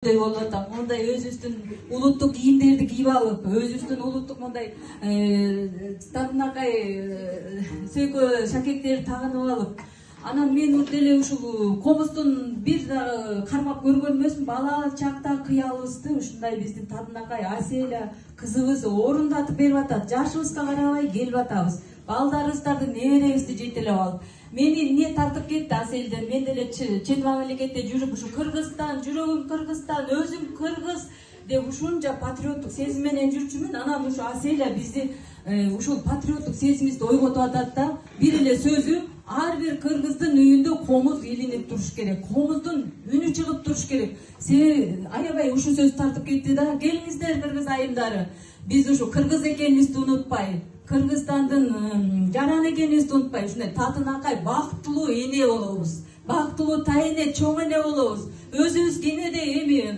болуп атат. Мындай өзүбүздүн улуттук кийимдерди кийип алып, өзүбүздүн улуттук мындай тадынакай сөйкө шакектерди тагынып алып, анан мен деле ушул комуздун бир дагы кармап көргөн эмесмин. Бала чакта кыялыбызды ушундай биздин тадынакай Аселя кызыбыз орундатып берип атат. Жашыбызга карабай келип атабыз. Балдарыбыздарды, неберебизди жетелеп алып. Мени эмне тартып кетти Аселден? Мен деле чет мамлекетте жүрүп, ушу Кыргызстан, жүрөгүм Кыргызстан, өзүм кыргыз деп ушунча патриоттук сезим менен жүрчүмүн. Анан ушу Аселя бизди ушул патриоттук сезимибизди ойготуп атат да. Бир эле сөзү, ар бир кыргыздын үйүндө комуз илинип туруш керек. Комуздун үнү чыгып туруш керек. Себеби аябай ушул сөз тартып кетти да. Келиңиздер кыргыз айымдары. Биз ушу кыргыз экенибизди унутпай, Кыргызстандын жаран экенибизди унутпай, ушундай татынакай бактылуу эне болобуз. Бактылуу тайэне, чоң эне болобуз. Өзүбүз кенеде эми